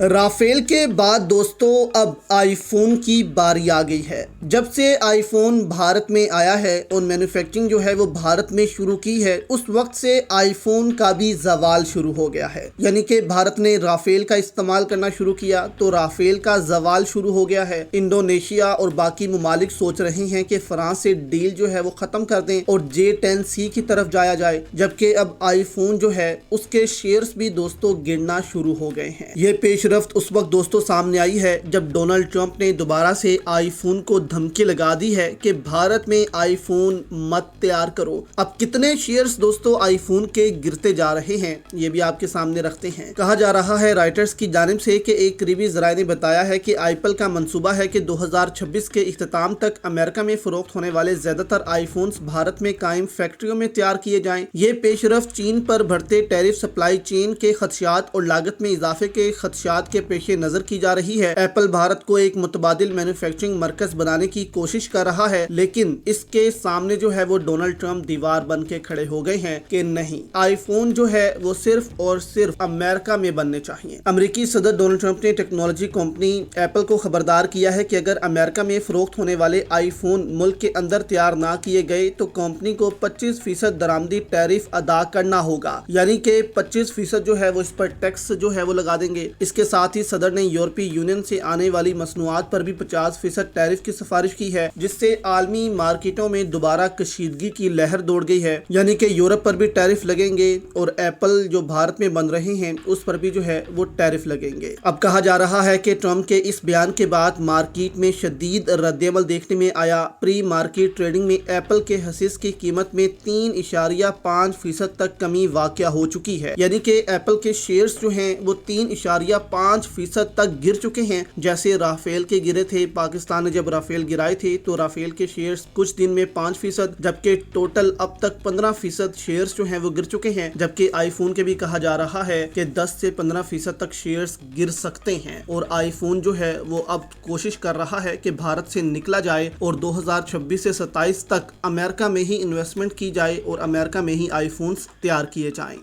Rafale کے بعد دوستوں اب آئی فون کی باری آ گئی ہے۔ جب سے آئی فون بھارت میں آیا ہے اور مینوفیکچرنگ جو ہے وہ بھارت میں شروع کی ہے، اس وقت سے آئی فون کا بھی زوال شروع ہو گیا ہے۔ یعنی کہ بھارت نے رافیل کا استعمال کرنا شروع کیا تو رافیل کا زوال شروع ہو گیا ہے۔ انڈونیشیا اور باقی ممالک سوچ رہے ہیں کہ فرانس سے ڈیل جو ہے وہ ختم کر دیں اور J10C کی طرف جایا جائے، جبکہ اب آئی فون جو ہے اس کے شیئرز بھی دوستوں گرنا شروع ہو گئے ہیں۔ یہ پیش رفت اس وقت دوستوں سامنے آئی ہے جب ڈونلڈ ٹرمپ نے دوبارہ سے آئی فون کو دھمکی لگا دی ہے کہ بھارت میں آئی فون مت تیار کرو۔ اب کتنے شیئرز دوستوں آئی فون کے گرتے جا رہے ہیں یہ بھی آپ کے سامنے رکھتے ہیں۔ کہا جا رہا ہے رائٹرز کی جانب سے کہ ایک قریبی ذرائع نے بتایا ہے کہ ایپل کا منصوبہ ہے کہ 2026 کے اختتام تک امریکہ میں فروخت ہونے والے زیادہ تر آئی فونز بھارت میں قائم فیکٹریوں میں تیار کیے جائیں۔ یہ پیش رفت چین پر بڑھتے ٹیرف، سپلائی چین کے خدشات اور لاگت میں اضافے کے خدشات کے پیش نظر کی جا رہی ہے۔ ایپل بھارت کو ایک متبادل مینوفیکچرنگ مرکز بنانے کی کوشش کر رہا ہے، لیکن اس کے سامنے جو ہے وہ ڈونلڈ ٹرمپ دیوار بن کے کھڑے ہو گئے ہیں کہ نہیں، آئی فون جو ہے وہ صرف اور صرف امریکہ میں بننے چاہیے۔ امریکی صدر ڈونلڈ ٹرمپ نے ٹیکنالوجی کمپنی ایپل کو خبردار کیا ہے کہ اگر امریکہ میں فروخت ہونے والے آئی فون ملک کے اندر تیار نہ کیے گئے تو کمپنی کو 25% درآمدی ٹیرف ادا کرنا ہوگا، یعنی کہ 25% جو ہے وہ اس پر ٹیکس جو ہے وہ لگا دیں گے۔ اس کے ساتھ ہی صدر نے یورپی یونین سے آنے والی مصنوعات پر بھی 50% ٹیرف کی سفارش کی ہے، جس سے عالمی مارکیٹوں میں دوبارہ کشیدگی کی لہر دوڑ گئی ہے۔ یعنی کہ یورپ پر بھی ٹیرف لگیں گے اور ایپل جو بھارت میں بن رہے ہیں اس پر بھی جو ہے وہ ٹیرف لگیں گے۔ اب کہا جا رہا ہے کہ ٹرمپ کے اس بیان کے بعد مارکیٹ میں شدید رد عمل دیکھنے میں آیا۔ پری مارکیٹ ٹریڈنگ میں ایپل کے حصص کی قیمت میں 3.5% تک کمی واقع ہو چکی ہے، یعنی کہ ایپل کے شیئرز جو ہیں وہ 3.5% تک گر چکے ہیں، جیسے رافیل کے گرے تھے۔ پاکستان نے جب رافیل گرائے تھے تو رافیل کے شیئرز کچھ دن میں 5%، جبکہ ٹوٹل اب تک 15% شیئرز جو ہیں وہ گر چکے ہیں، جبکہ آئی فون کے بھی کہا جا رہا ہے کہ 10 سے 15% تک شیئرز گر سکتے ہیں۔ اور آئی فون جو ہے وہ اب کوشش کر رہا ہے کہ بھارت سے نکلا جائے اور 2026 سے 27 تک امریکہ میں ہی انویسٹمنٹ کی جائے اور امریکہ میں ہی آئی فونز تیار کیے جائیں۔